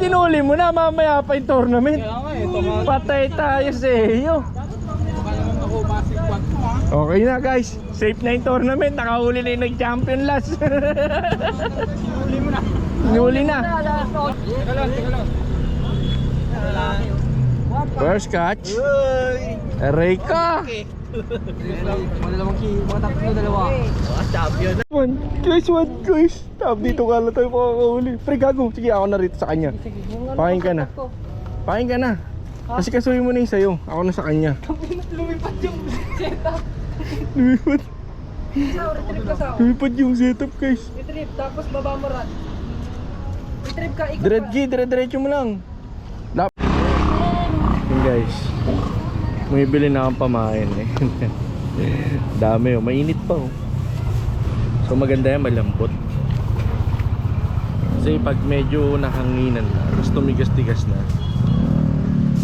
Tinuli mo na, mamaya pa yung tournament. Patay tayo sa iyo. Okay na guys, safe na yung tournament. Nakahuli na yung nag-champion last. Hinuli na. First catch. Reka. One guys. Tab dito ka lang tayo makakahuli. Pre gago, sige ako na rito sa kanya. Pakain ka na. Pakain ka na. Kasi kasuhin mo na yung sayo. Ako na sa kanya. Lumipad yung setup. Lumipad. Retrieve ka sa ako. Lumipad yung setup guys. Retrieve, tapos baba mo rat. Retrieve ka, ikot Dire-diretso mo lang. Yun guys, bumibili na akong pamain eh. Dami oh, mainit pa oh. So maganda yan, malambot. Kasi pag medyo nahanginan na, tapos tumigas-tigas na,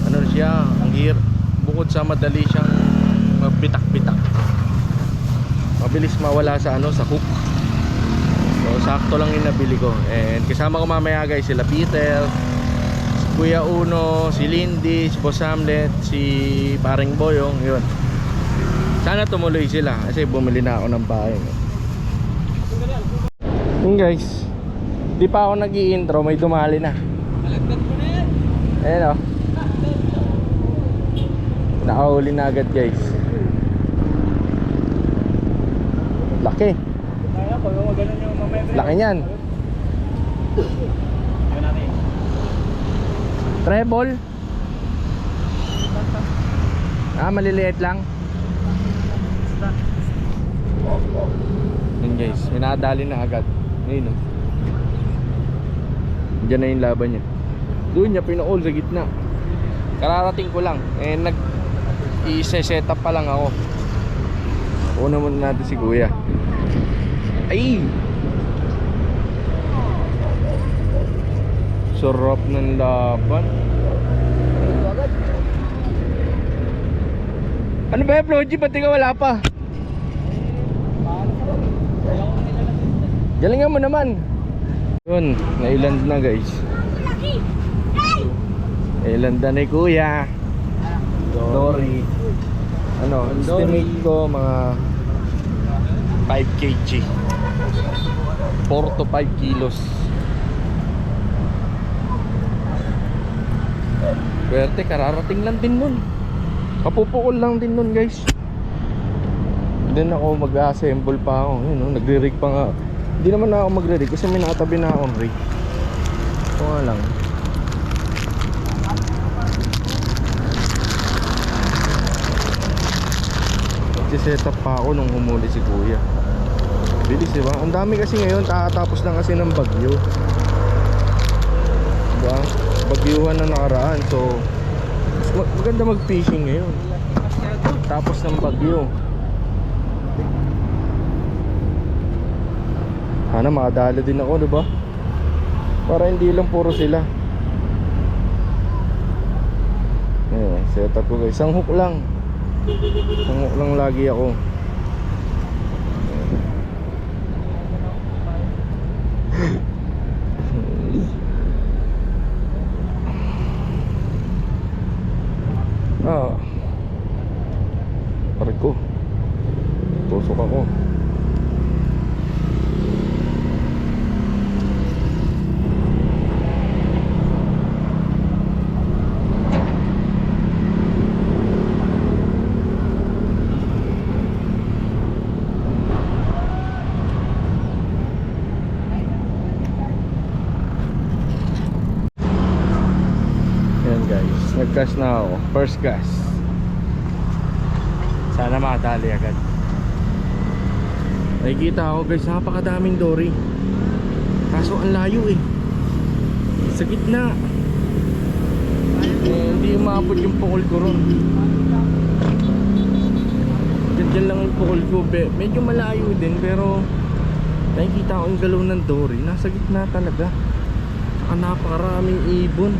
ano siya, ang bukod sa madali siyang magpitak-pitak, mabilis mawala sa ano, sa hook. So sakto lang yung nabili ko. And kasama ko mamaya guys, sila Peter, si Kuya Uno, si Lindy, si Boss Hamlet, si Paring Boyong, yun. Sana tumuloy sila kasi bumili na ako ng bahay. Yun guys, di pa ako nag-i-intro, may dumali na. Alagdag mo na yan. Ayan o, nakahuli na agad guys. Laki. Laki niyan. Treble. Maliliit lang. Yun guys, minadali na agad. Ayun o, diyan na yung laban niya. Doon niya pinaol sa gitna. Kararating ko lang. I-set up pa lang ako. Una muna natin si Kuya. Ay! Sarap ng laban. Ano ba yung Floji? Pati ka wala pa. Galingan mo naman. Yun, nailand na guys. Nailand na ni Kuya Dory. Ano, estimate ko mga 5 kg, 4 to 5 kilos. Swerte, kararating lang din nun. Kapupukol lang din nun guys. Then ako mag-assemble pa ako. Yun, no? Nagre-rig pa nga. Hindi naman na ako magre-rig kasi may nakatabi na akong rig. Ito nga lang. Set up pa ako nung humuli si Kuya. Bilis diba? Ang dami kasi ngayon, tatapos lang kasi ng bagyo. Diba? Bagyuhan na nakaraan. So maganda mag-fishing ngayon tapos ng bagyo. Sana makadala din ako, diba? Para hindi lang puro sila. Ayan, set up ko guys. Isang hook lang. Tungok lang lagi ako. Pare ko. Tusok ako. Nag-cast na ako, first cast. Sana makadali agad. Nakikita ako guys, napakadaming dory. Kaso ang layo eh, sa gitna. Hindi umabot yung pukol ko ron. Diyan lang yung pukol ko. Medyo malayo din pero nakikita ko yung galaw ng dory. Nasa gitna talaga. Saka napakaraming ibon.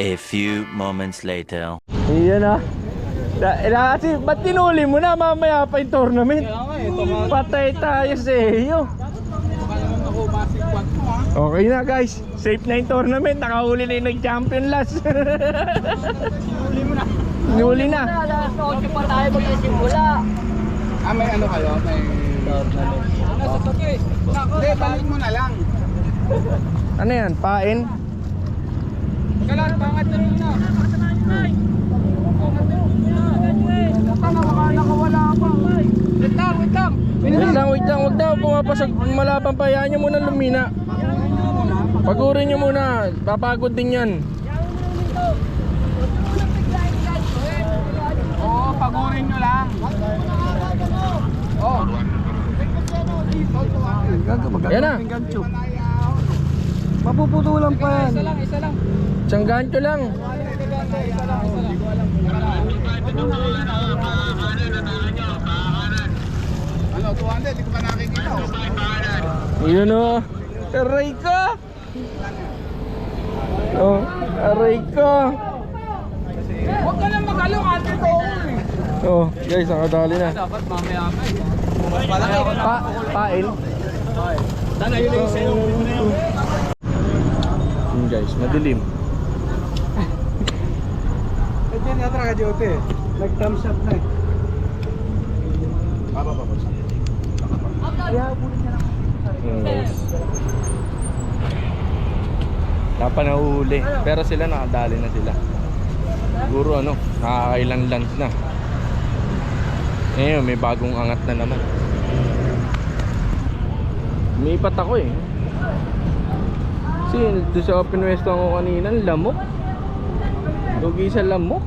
A few moments later. Iyan ah. Kasi ba't tinuli mo na mamaya pa yung tournament? Patay tayo sa iyo. Okay na guys, safe na yung tournament. Nakahuli na yung nag-champion last. Huli na. Alas 8 pa tayo magsisimula. May ano kayo? May tournament. Hindi, balik mo na lang. Ano yan? Pain? Kalan, pangat na rin na. Nakawala pa. Wait lang. Wait lang. Huwag daw pumapasag malapang pa. Hayaan nyo muna lumina. Pagurin nyo muna. Papagod din yan. Oo, pagurin nyo lang. Oo. Yan na. Mapuputulan pa yan. Isa lang. Tiyanggaan ko lang. Ano, 200? Hindi ko pa nakikita. Yun o. Aray ko. Oh, aray ko. Huwag ka lang mag-along, ate ko. Oh, guys, nakadali na. Dapat mamaya pa eh. Pain. Sana yun yung sa'yo. Yun guys, madilim. Ito yung natra ka, Jote. Nag-thumbs up na eh. Yun guys. Wala pa nahuhuli. Pero sila nakadali na sila. Siguro ano, nakakailan land na. Ngayon, may bagong angat na naman. Umipat ako eh. Kasi doon sa pinwesto ako kanina, lamok. Lugi sa lamok.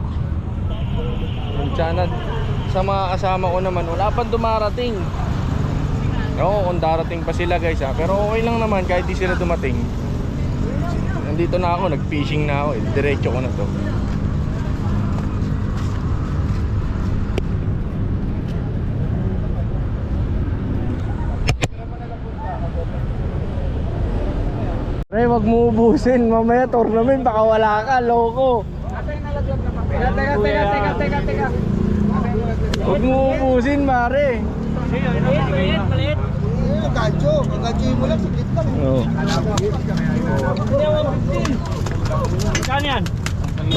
Sana sa mga kasama ko naman, wala pang dumarating. Oo, kung darating pa sila guys ha. Pero okay lang naman kahit di sila dumating. Nandito na ako, nag-fishing na ako eh. Diretso ko na to. Pre, wag mo ubusin. Mamaya tournament, baka wala ka, loko. Teka. Wag mo ubusin, mare. Maliit. Gancho mo lang, saglit lang. Oo. Saan yan?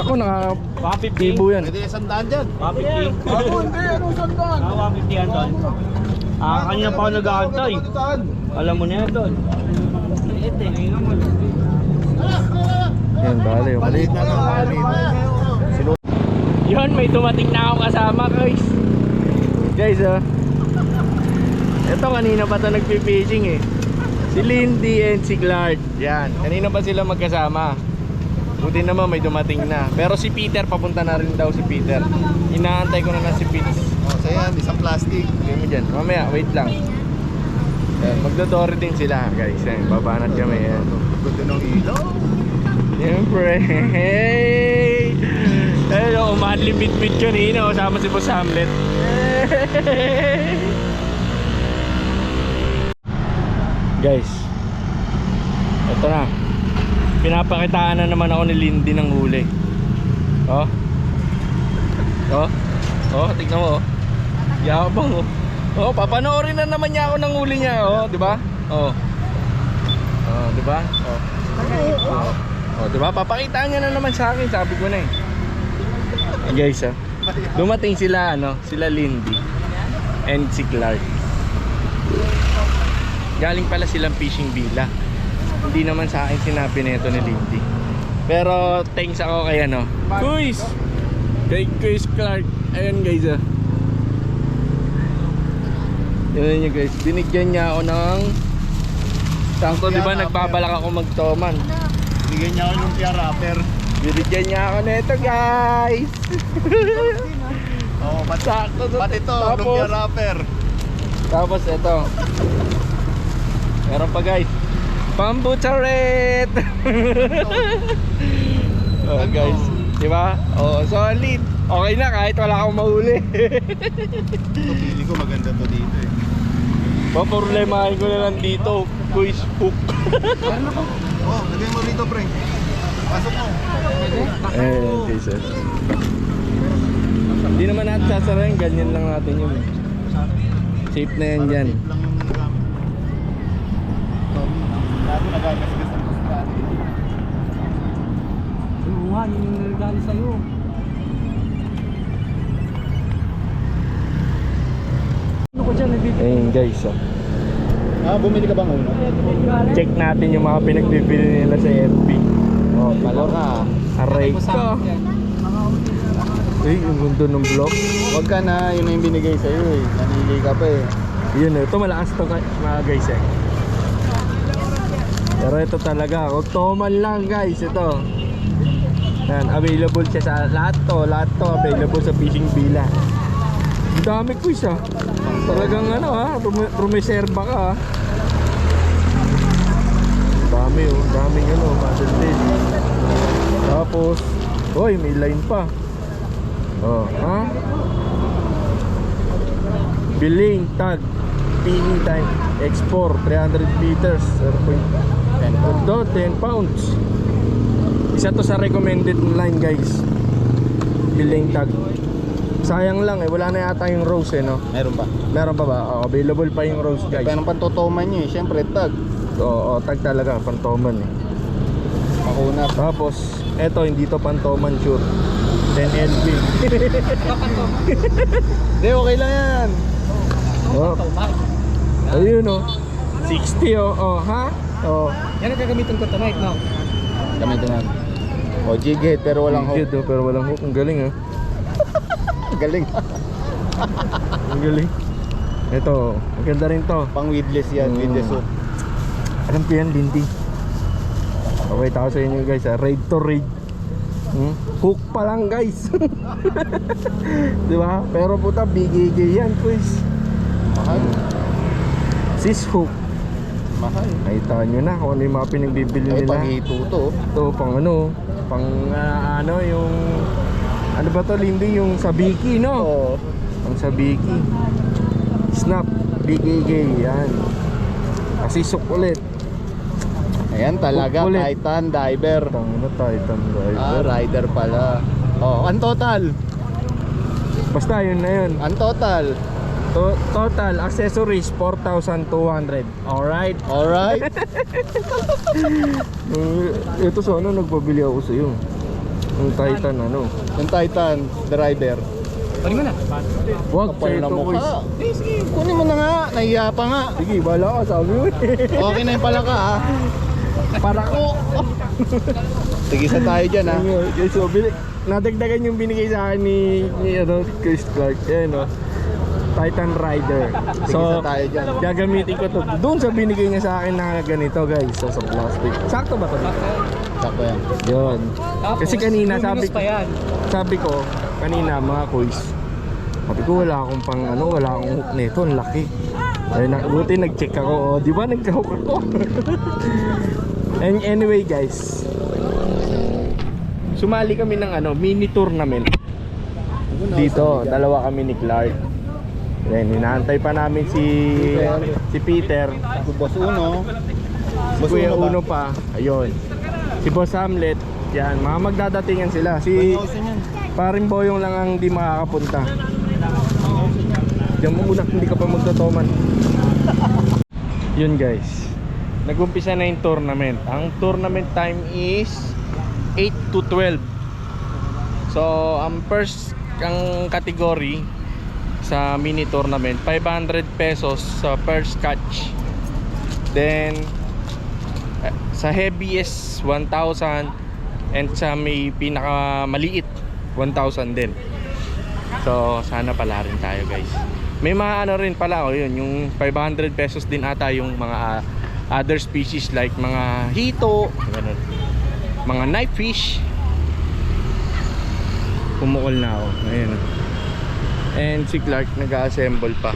Ako, naka-tibo yan. Pwede isang daan dyan. 150. Ako, hindi. Anong isang daan? 150 yan doon. Kanina pa ako nag-aantay. Alam mo na yan doon. Maliit eh. Yan, bale. Maliit na lang. Yun, may dumating na akong kasama guys. Guys ito kanina pa ito nagpipishing eh. Si Lindy and si Clark. Yan, kanina pa sila magkasama. Buti naman may dumating na. Pero si Peter, papunta na rin daw si Peter. Inaantay ko na si Peter. So yan, isang plastic. Gawin mo dyan, mamaya, wait lang. Yan, magdodori din sila guys. Yan, babanat kami yan. Ganda ng ilaw. Siyempre. Hey! Ayun, umanli bit-bit kanina. Kasama si Boss Hamlet. Guys, ito na. Pinapakitaan na naman ako ni Lindy ng huli. Oh. Tignan mo. Yabang oh. Oh, papanoorin na naman niya ako ng huli niya, oh, 'di ba? Oh. Oh, 'di ba? Oh. Oh, 'di ba? Papakita niya na naman sa akin, sabi ko na eh. Guys, dumating sila sila Lindy and si Clark. Galing pala silang fishing villa. Hindi naman sa akin sinabi nito ni Lindy. Pero thanks ako kay Kuis. Kay Kuis Clark. Ayun guys Yun yun guys. Binigyan niya ako ng sakto, di ba nagbabalak ako magtoman. Bigyan niya ako ng pier wrapper. Binigyan niya ako nito guys. Oo, Sakto to. pati ito, Tapos- lumpia wrapper. Tapos ito. Meron pa guys. Pambucharet. Oh guys, di ba? Oh, solid. Okay na kahit wala akong mahuli. Ito, pili ko maganda to dito eh. Paproblemahin ko na lang dito. Kuis hook. Oh, lagay mo rito, pre. Pasok mo. Eh, guys. Hindi naman natin sasarayin, ganyan lang natin yun. Safe na yan dyan. Safe lang yung gamit. Dati nagagasgas ang kustrali. Oo nga, yun yung regalo sa'yo. Ano ko dyan, nagbibigay? Ayun guys, oh. Bumili ka bang uno? Check natin yung mga pinagbibili nila sa FB. Oh, Palo ka. aray ka. Ay, yung mundo ng vlog. Huwag ka na, yun na yung binigay sa'yo eh. Nanili ka pa eh. Yun, ito malakas to mga guys eh. Pero ito talaga, Octoman lang guys, ito. Yan, available siya sa lahat to available sa fishing villa. Ang dami quiz ah. Talagang ano ha, rumeserba ka ha. Dami oh, daming ano, muscle fish. Tapos, oy, may line pa. Oh, ha? Billing, tag, pinging time, export, 300 liters, 10 pounds. Isa to sa recommended line guys. Billing tag. Sayang lang eh, wala na yata yung rose eh no? Meron pa. Meron pa ba? Oh, available pa yung rose guys. Kaya ng pantotoman nyo eh, syempre tag. Oo, tag talaga, pantoman eh. Makuna. Tapos, eto hindi to pantoman sure. 10 LB. Hindi, okay lang yan. Oh. Ayun oh. 60 oh, oh ha? Oh. Yan ang gagamitin ko tonight, no? Gamitin natin. O, jig head pero walang hook. Good, oh, pero walang hook. Ang galing ah. Galing. Ang galing. Ito, maganda rin to. Pang weedless yan, weedless hook. Alam ko yan, Lindy. Okay, tako sa inyo guys ha. Raid to raid. Hook pa lang guys. Diba? Pero puta, BGG yan quiz. Mahal. Sis hook. Mahal. Nakita nyo na kung ano yung mga pinagbibili Ay, nila. pang hito to. Ito, pang ano, pang ano, yung ano ba to, Lindy? Yung sabiki, no? Oo. Pang sabiki. Snap, BGG, yan. Kasi hook ulit. Ayan talaga, Hook ulit. Titan Diver. Tang na Titan Ah, driver. rider pala. Oh, ang total. Basta yun na yun. Ang total. Total accessories 4,200. Alright. Alright. Ito sana nagpabili ako sa iyo. Yung Titan ano. Yung Titan driver. Pari mo na. Wag sa Kapal na ito boys. mukha. Sige, kunin mo na nga. Nahiya pa nga. Sige, bala ka sabi mo. Okay na yung pala ka ah. Para ko. Tigisa tayo dyan ah. Okay, so nadagdagan yung binigay sa akin ni ano, Chris Clark. Ayan o. Titan Rider. Tigisa tayo dyan. Gagamitin ko to. Doon sa binigay niya sa akin na ganito guys. So, sa plastic. Sakto ba to? Sakto yan. Yun. Kasi kanina luminous pa yan. sabi ko kanina mga quiz. Sabi ko wala akong pang ano, wala akong hook nito, ang laki. Ay buti nag-check ako. Oh, di ba nagka-hook ako? And anyway guys. Sumali kami ng ano, mini tournament. Dito, dalawa kami ni Clark. Then inaantay pa namin si Peter. Si Boss Uno. Si Kuya Uno pa. Ayun. Si Boss Hamlet. Yan, mga magdadatingan sila. Si Paring Boyong lang ang di makakapunta. Diyan mo muna, hindi ka pa magtotoman. Yun guys. Nag-umpisa na yung tournament. Ang tournament time is 8 to 12. So, ang first ang category sa mini tournament, 500 pesos sa first catch. Then sa heaviest 1,000 and sa may pinakamaliit 1,000 din. So sana pala rin tayo guys. May mga ano rin pala oh, yun, yung 500 pesos din ata yung mga other species like mga hito, ganun. Mga knife fish. Kumukol na ako. Ayun. And si Clark nag-assemble pa.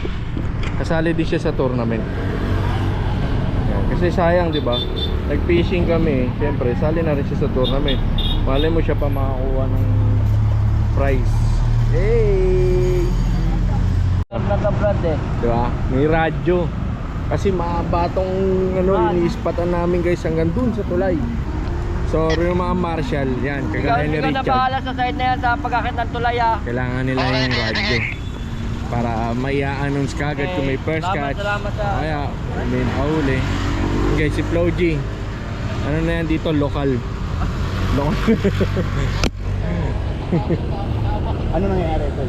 Kasali din siya sa tournament. Yan. Kasi sayang, 'di ba? Nag-fishing kami, siyempre sali na rin siya sa tournament. Malay mo siya pa makakuha ng prize. Hey! Nagka-brand eh. 'Di ba? May radyo. Kasi mahaba tong ano, iniispatan namin guys hanggang dun sa tulay. So yung mga marshal, yan, kagaya ni Ikaw na Richard, bahala sa side na yan sa pagkakit ng tulay ah. kailangan nila yung radyo para mai-announce kagad kung may first catch. Salamat sa... Kaya may nahuli. Okay, si Flo G, ano na yan dito, local. Ano nangyayari ito?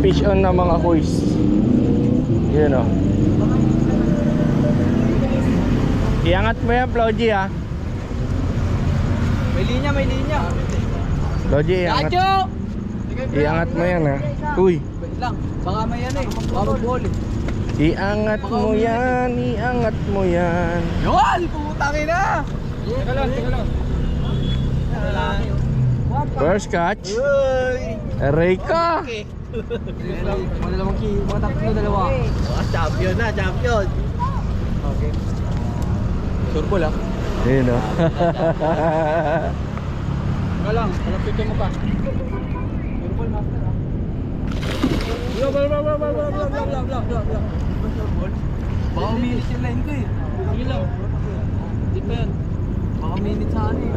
Fish on na mga kuys. Yun o. Iangat mo yan, Flo G, ha. May linya, may linya. Flo G, iangat. Iangat mo yan, ha. Uy. Wait lang, baka may yan eh. Baka mag-ball eh. Iangat mo yan, iangat mo yan. Yun! Pumutangin na! Teka lang, teka lang. First catch. Aray ka. Mga dalawang mga tatlo dalawa. Champion na, champion. Okay. Surbol ah. Ayun o. Teka lang, palapitin mo pa. Surbol master ah. Blah. Surbol. Baka uminit yung line ko eh. Sige lang. Hindi pa yan. Baka uminit sa ano eh.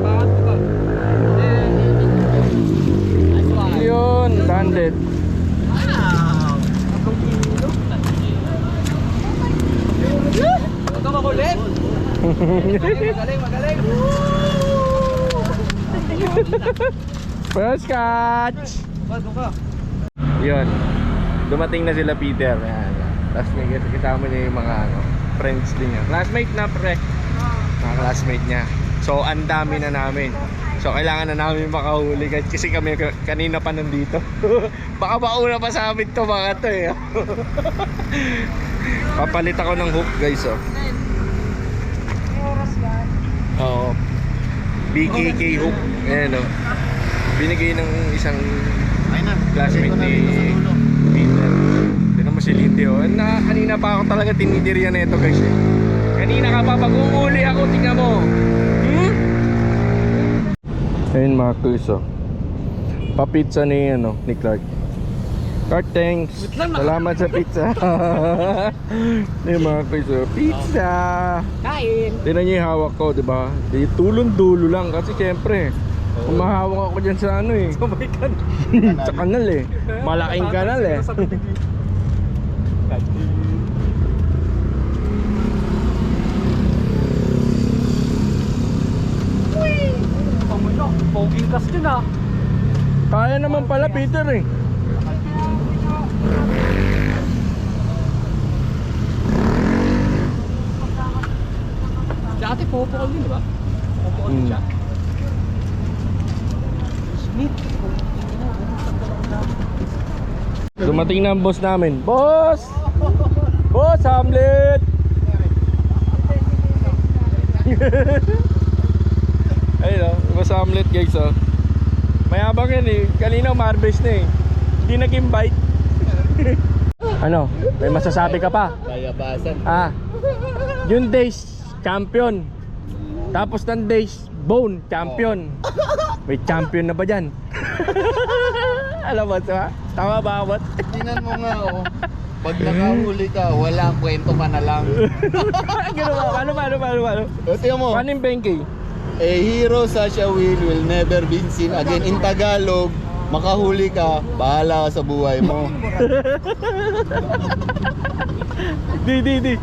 Bakit ba? Yun, banded. Wow! Ang kilo. Ito makulit. Magaling. First catch. Bago ka. Yun. Dumating na sila Peter. Yan. Tapos may kasama niya yung mga friends din niya. Classmate na pre. Mga classmate niya. So ang dami na namin. So kailangan na namin makahuli kasi kami kanina pa nandito. Baka mauna pa sa amin to mga to eh. Papalit ako ng hook guys oh. Oo. BKK hook. Ayan oh. Binigay ng isang classmate ni Peter. Tignan mo si Lindy oh. Kanina pa ako talaga tinidirian na ito guys eh. Kanina ka pa pag-uuli ako, tingnan mo. Ayun mga kuys oh. Pa-pizza ni Clark. Clark, thanks. Salamat sa pizza. Ayun mga kuys oh. Pizza. Kain. Tingnan niyo yung hawak ko, 'di ba? Tulong-dulo lang kasi syempre umahawak ako dyan sa sa kanal eh. Malaking kanal eh. Poging cast yun ah. Kaya naman pala Peter eh. Dati pupukol din diba? Pupukol din siya. Dumating na ang boss namin. Boss! Boss, Hamlet! Ayun o, boss Hamlet guys o. Mayabang yan eh. Kanina umarbes na eh. Hindi nag-invite. Ano? May masasabi ka pa? Bayabasan. Ah, yung days champion. Tapos ng days bone champion. May champion na ba dyan? Alam mo ba? Tama ba bot? Tingnan mo nga oh. Pag nakahuli ka, wala, kwento ka na lang. Gano'n ba? Paano? Tingnan mo. Paano yung Benkei? A hero such a will never be seen again. In Tagalog, makahuli ka, bahala ka sa buhay mo. Di.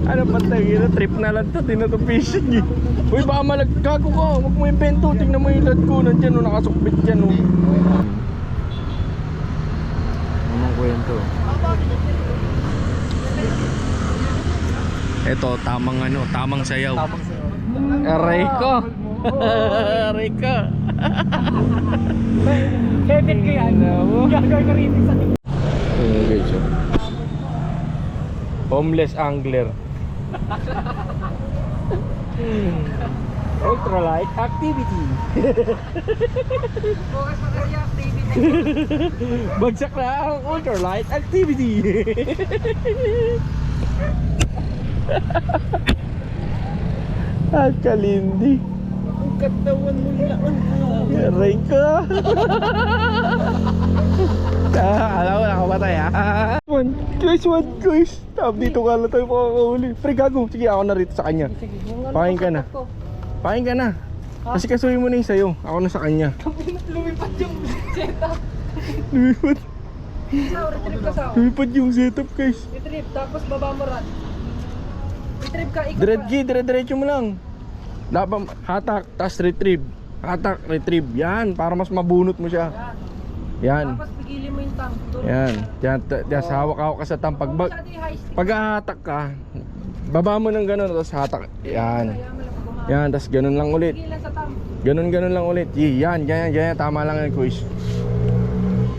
Ano pantay, trip na lang to, di na to fishing eh. Uy, baka malagkago ka, huwag mo invento, tingnan mo yung lad ko, nandyan o, nakasukbit dyan o. Anong kwento? Eto, tamang sayaw. Aray ko! Aray ko! Bebet ko yan. Gagawin ko rin sa tingin. Ayun guys oh. Homeless angler. Ultralight activity. Bagsak na ang ultralight activity. Ang kalindi. Ang katawan mo lang. Aray ka. Alam mo, nakamatay ha. Guys, what guys? Dito ka lang tayo makakahuli. Pre, gago. Sige, ako na rito sa kanya. Pakain ka na. Pakain ka na. Kasi kasuhin mo na yung sayo. Ako na sa kanya. Lumipad yung setup. Lumipad. Retrieve ka sa ako. Lumipad yung setup guys. Retrieve, tapos baba mo rat. Retrieve ka, ikot Dire-diretso mo lang. Dapat hatak, tas retrieve. Hatak, retrieve. Yan, para mas mabunot mo siya. Yan. Tapos pigilin mo yung tank. Yan. Yan, hawak-hawak ka sa tampag. Pag hatak ka, baba mo ng ganun, tapos hatak. Yan. Yan, tapos ganun lang ulit. Pigilan sa tank. Ganun lang ulit. Yan, yan. Tama lang yung quiz.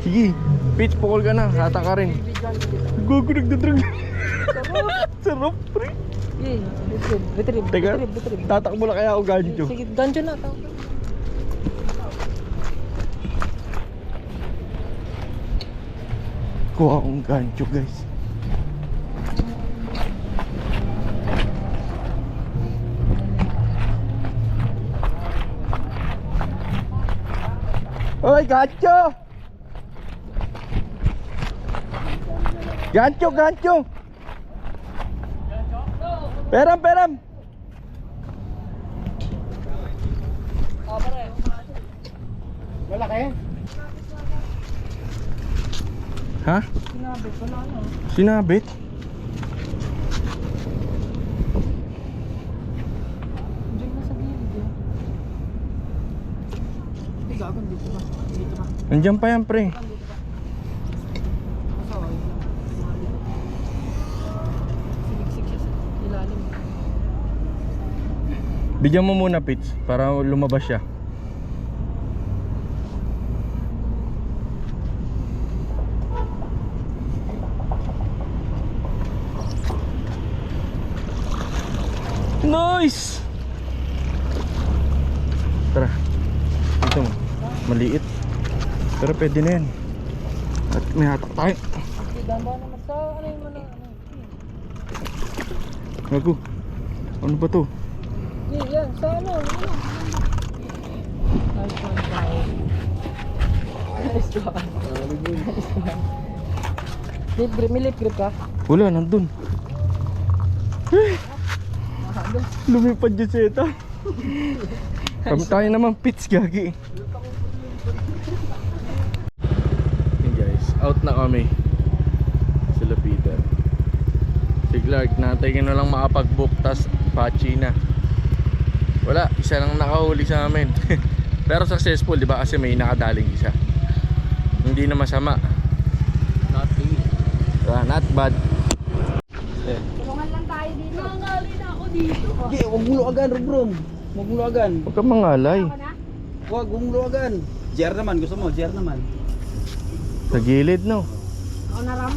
Sige, pitch, pukol ka na. Hatak ka rin. Gugu, nagdadrag. Sarap, pre. Retrieve. Teka, tatakbo na kaya ako gancho. Sige, gancho na. Tank. Kuha akong gancho guys. Hoy, gancho! Gancho! Peram! Malaki? Ha? Sinabit, wala na. Sinabit? Diyan na sa gilid eh. Hindi gagon, dito ba? Dito ba? Nandiyan pa yan pre. Siniksik siya sa ilalim. Bigyan mo muna pitch para lumabas siya. Nice! Tara. Ito mo. Maliit. Pero pwede na yan. At may hatak tayo. Okay, dama naman sa ano yung mga Gago. Ano ba to? yan, sa ano? Nice one, tao. Nice one. Lip grip, may lip grip ka? Wala, nandun. Lumipad yung seta. Kami tayo naman pitch gagi. Hey guys, out na kami. Sila Peter. Si Clark, natay ka na lang makapag-book. Tas patchy na. Wala, isa lang nakahuli sa amin. Pero successful, di ba? Kasi may nakadaling isa. Hindi na masama. Not bad. Tulungan lang tayo dito. Nangali na ako dito. Hindi, huwag mo luagan, Rubrom. Huwag mo luagan. Huwag kang mangalay. Ako na? Huwag mo luagan. Jer naman, gusto mo, jer naman. Sa gilid, no? Ako na Ram.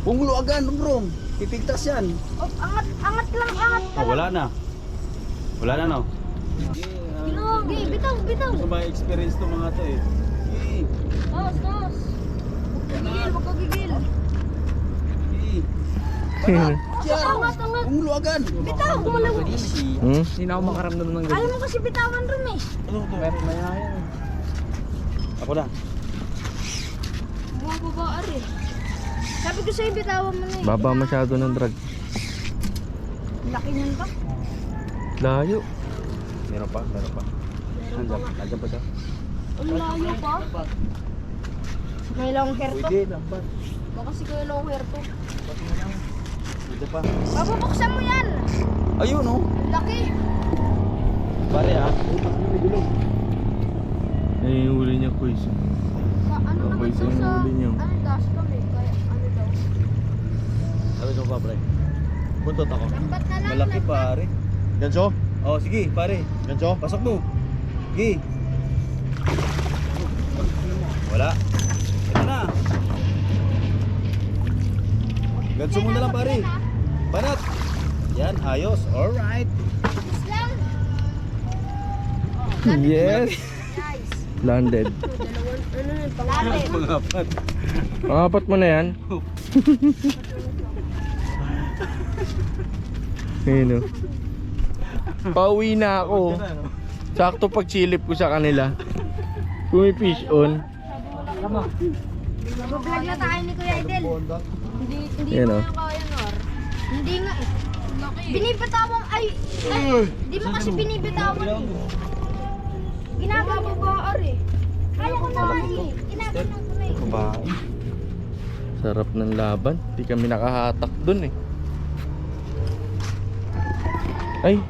Huwag mo luagan, Rubrom. Pipigtas yan. Oh, angat lang. Oh, wala na. Wala na, no? Ginogi, bitaw. Gusto ba experience to mga to eh? Tos. Huwag ka gigil. Angat. Huwag mo luagan. Bitaw, kumalaw. Hmm? Hindi na ako makaramdam ng Alam mo kasi bitawan Ram eh. Ano to? Meron na yan. Ako na. Mga babaar eh. Sabi ko sa'yo bitawan mo na eh. Baba masyado ng drag. Laki niyan ba? Layo. Meron pa. Nandiyan pa siya. Ang layo pa. May long hair to. lambat. Baka si Kuya long hair to. Dito pa. Bababuksan mo yan. Ayun, oh. Ang laki. Pare, ha? Ay, yung huli niya, quiz. Sa ano Okay, naman to sa'yo sa... huli niyo. Ano dashcam eh. Kaya ano daw. Sabi ko pa, pre. Buntot ako. Lambat na lang. Malaki, lambat. pare. Ganso? Oh, sige, pare. Ganso? Pasok mo. Sige. Wala. Ito na. Ganso mo na lang, pare. Banat. Yan, ayos. Alright. Islam. Yes! Guys. Landed. Dalawang ano na pangalan. Pangapat. Pangapat mo na yan. Ayun, oh. Pauwi na ako. Sakto pag silip ko sa kanila. Kung may fish on. Mag-vlog na tayo ni Kuya Idel. Hindi Yan, mo oh. yung kaya, Nor. Hindi nga eh. Binibitawan, di mo kasi binibitawan eh. Ginagawa ba, Ari? Kaya ko na nga eh. Ginagawa ko na eh. Babae. Sarap ng laban. Di kami nakahatak dun eh. Ay,